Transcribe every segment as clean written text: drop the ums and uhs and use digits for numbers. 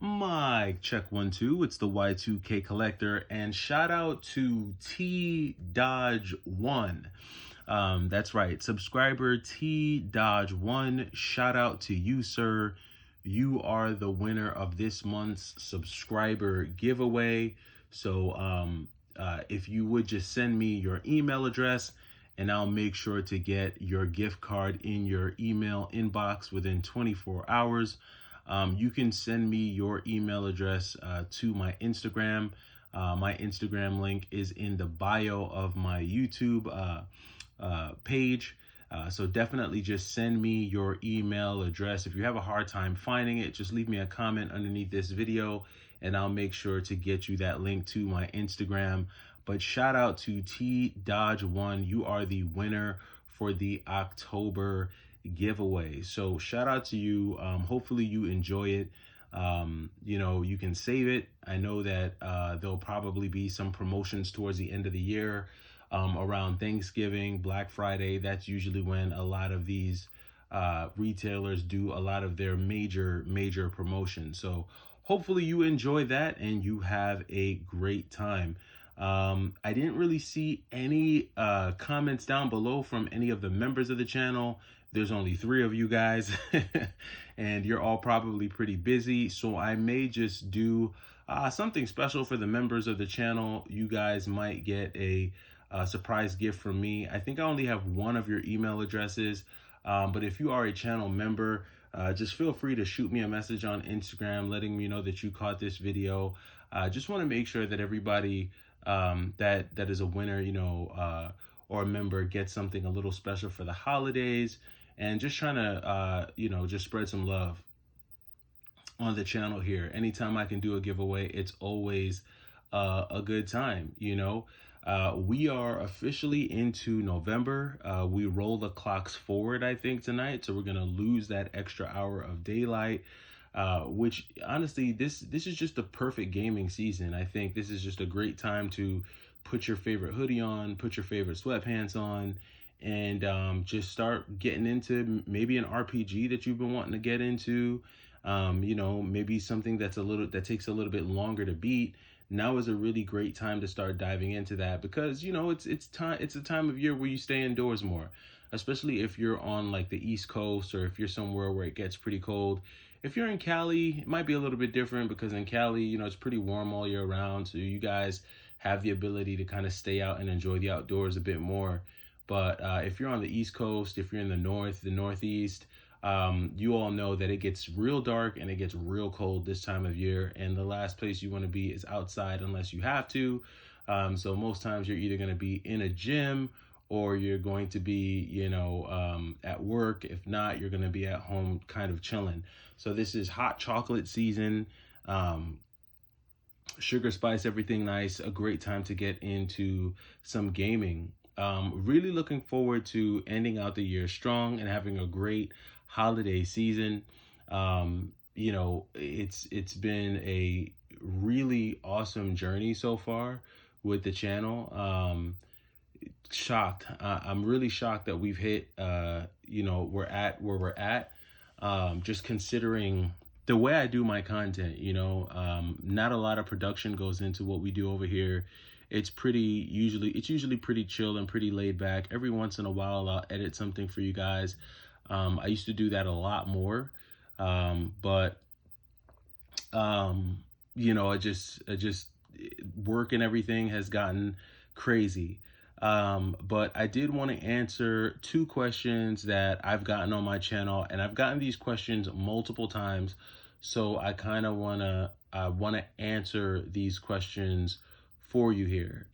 Mike, check 1 2. It's the Y2K Collector, and shout out to T Dodge One. That's right, subscriber T Dodge One. Shout out to you, sir. You are the winner of this month's subscriber giveaway. So, if you would just send me your email address, and I'll make sure to get your gift card in your email inbox within 24 hours. You can send me your email address to my Instagram. My Instagram link is in the bio of my YouTube page. So definitely just send me your email address. If you have a hard time finding it, just leave me a comment underneath this video and I'll make sure to get you that link to my Instagram. But shout out to T Dodge One. You are the winner for the October giveaway. So shout out to you. Hopefully you enjoy it. You can save it. I know that there'll probably be some promotions towards the end of the year, around Thanksgiving, Black Friday. That's usually when a lot of these retailers do a lot of their major promotions. So hopefully you enjoy that and you have a great time. I didn't really see any comments down below from any of the members of the channel. There's only 3 of you guys, and you're all probably pretty busy. So I may just do something special for the members of the channel. You guys might get a surprise gift from me. I think I only have 1 of your email addresses. But if you are a channel member, just feel free to shoot me a message on Instagram letting me know that you caught this video. Just want to make sure that everybody that is a winner, or a member gets something a little special for the holidays, and just trying to, just spread some love on the channel here. Anytime I can do a giveaway, it's always a good time. We are officially into November. We roll the clocks forward, I think, tonight. So we're going to lose that extra hour of daylight, which honestly, this is just the perfect gaming season. I think this is just a great time to put your favorite hoodie on, put your favorite sweatpants on, and just start getting into maybe an RPG that you've been wanting to get into. Maybe something that takes a little bit longer to beat. Now is a really great time to start diving into that, because it's a time of year where you stay indoors more, especially if you're on like the East Coast, or if you're somewhere where it gets pretty cold. If you're in Cali, it might be a little bit different, because in Cali, it's pretty warm all year round, so you guys have the ability to kind of stay out and enjoy the outdoors a bit more. But if you're on the East Coast, if you're in the North, the Northeast, you all know that it gets real dark and it gets real cold this time of year, and the last place you want to be is outside unless you have to. So most times you're either going to be in a gym, or you're going to be, at work. If not, you're going to be at home kind of chilling. So this is hot chocolate season. Sugar spice everything nice. A great time to get into some gaming. Really looking forward to ending out the year strong and having a great holiday season. It's been a really awesome journey so far with the channel. Shocked. I'm really shocked that we've hit, we're at where we're at. Just considering the way I do my content, not a lot of production goes into what we do over here. It's usually pretty chill and pretty laid back. Every once in a while, I'll edit something for you guys. I used to do that a lot more. But I just work and everything has gotten crazy. But I did want to answer 2 questions that I've gotten on my channel, and I've gotten these questions multiple times. So I kind of want to answer these questions for you here.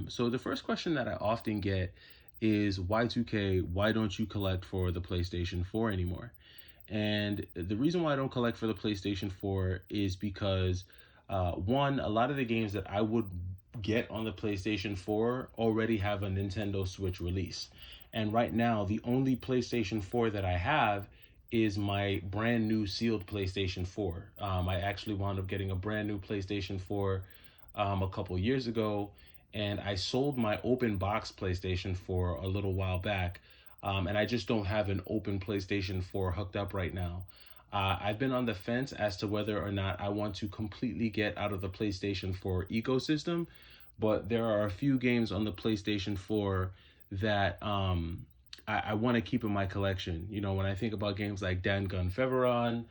So the first question that I often get is, Y2K, why don't you collect for the PlayStation 4 anymore? And the reason why I don't collect for the PlayStation 4 is because, one, a lot of the games that I would get on the PlayStation 4 already have a Nintendo Switch release. And right now, the only PlayStation 4 that I have is my brand new sealed PlayStation 4. I actually wound up getting a brand new PlayStation 4 a couple years ago, and I sold my open box PlayStation 4 a little while back. And I just don't have an open PlayStation 4 hooked up right now. I've been on the fence as to whether or not I want to completely get out of the PlayStation 4 ecosystem, but there are a few games on the PlayStation 4 that I want to keep in my collection. You know, when I think about games like Dangun Feveron,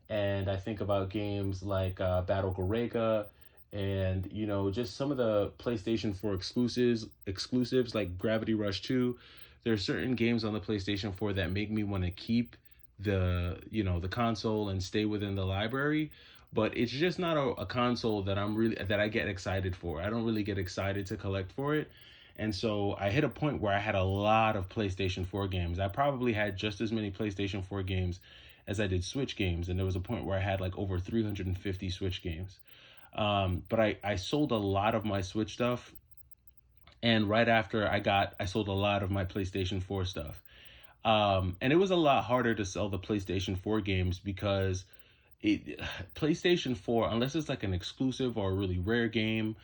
and I think about games like Battle Gorega, and you know, just some of the PlayStation 4 exclusives like Gravity Rush 2. There are certain games on the PlayStation 4 that make me want to keep the console and stay within the library, but it's just not a console that I get excited for. I don't really get excited to collect for it. And so I hit a point where I had a lot of PlayStation 4 games. I probably had just as many PlayStation 4 games as I did Switch games, and there was a point where I had like over 350 Switch games. But I sold a lot of my Switch stuff, and right after I sold a lot of my PlayStation 4 stuff. And it was a lot harder to sell the PlayStation 4 games because it PlayStation 4, unless it's like an exclusive or a really rare game,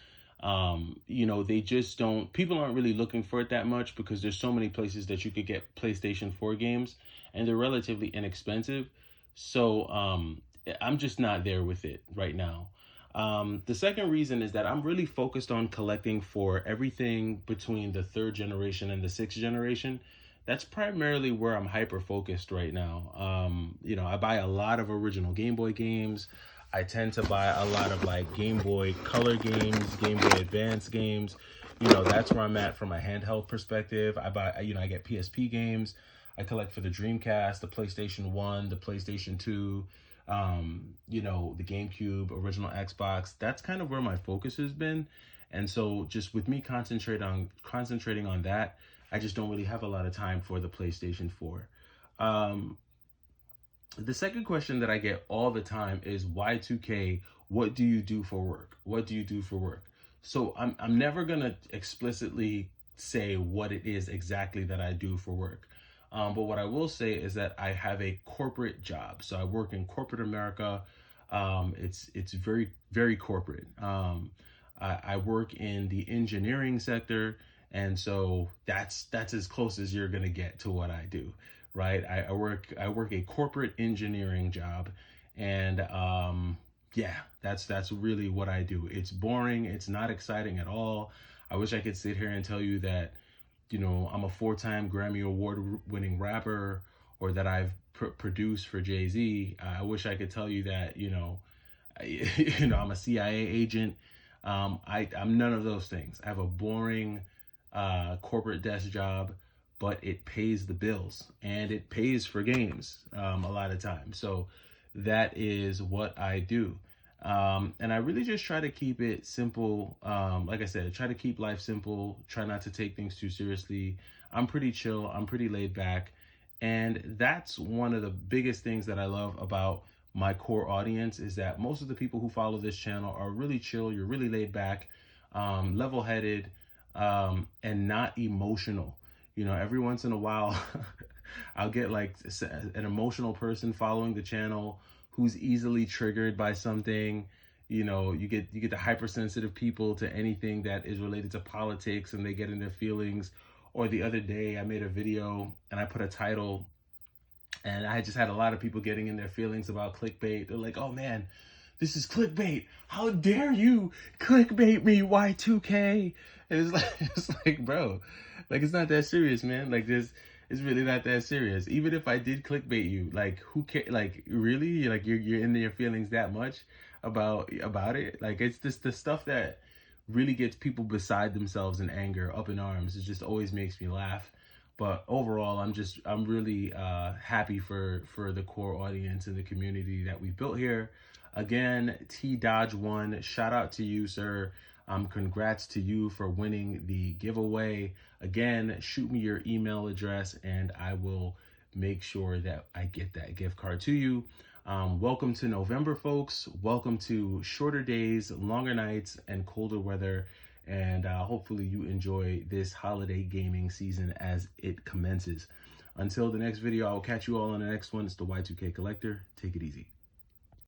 they just don't, people aren't really looking for it that much because there's so many places that you could get PlayStation 4 games and they're relatively inexpensive. So I'm just not there with it right now. The second reason is that I'm really focused on collecting for everything between the third generation and the sixth generation. That's primarily where I'm hyper focused right now. I buy a lot of original Game Boy games. I tend to buy a lot of like Game Boy Color games, Game Boy Advance games. That's where I'm at from a handheld perspective. I get PSP games. I collect for the Dreamcast, the PlayStation 1, the PlayStation 2, the GameCube, original Xbox. That's kind of where my focus has been. And so just with me concentrating on that, I just don't really have a lot of time for the PlayStation 4. The second question that I get all the time is Y2K, what do you do for work? What do you do for work? So I'm never going to explicitly say what it is exactly that I do for work. But what I will say is that I have a corporate job. So I work in corporate America. It's very, very corporate. I work in the engineering sector. And so that's as close as you're gonna get to what I do, right? I work a corporate engineering job, and that's really what I do. It's boring. It's not exciting at all. I wish I could sit here and tell you that, I'm a 4-time Grammy Award winning rapper, or that I've produced for Jay-Z. I wish I could tell you that, I'm a CIA agent. I'm none of those things. I have a boring corporate desk job, but it pays the bills and it pays for games a lot of times. So that is what I do. And I really just try to keep it simple. Like I said, try to keep life simple, try not to take things too seriously. I'm pretty chill, I'm pretty laid back. And that's one of the biggest things that I love about my core audience, is that most of the people who follow this channel are really chill, you're really laid back, level-headed, and not emotional. Every once in a while, I'll get like an emotional person following the channel who's easily triggered by something. You get the hypersensitive people to anything that is related to politics, and they get in their feelings. Or the other day, I made a video and I put a title, and I just had a lot of people getting in their feelings about clickbait. They're like, "Oh man, this is clickbait. How dare you clickbait me, Y2K?" And it's like, bro, like, it's not that serious, man. Like, it's really not that serious. Even if I did clickbait you, like, who cares? Like, really? Like, you're in your feelings that much about it? Like, it's just the stuff that really gets people beside themselves in anger, up in arms. It just always makes me laugh. But overall, I'm really happy for the core audience and the community that we built here. Again, T Dodge 1, shout out to you, sir. Congrats to you for winning the giveaway. Again, shoot me your email address and I will make sure that I get that gift card to you. Welcome to November, folks. Welcome to shorter days, longer nights, and colder weather. And hopefully you enjoy this holiday gaming season as it commences. Until the next video, I will catch you all on the next one. It's the Y2K Collector. Take it easy.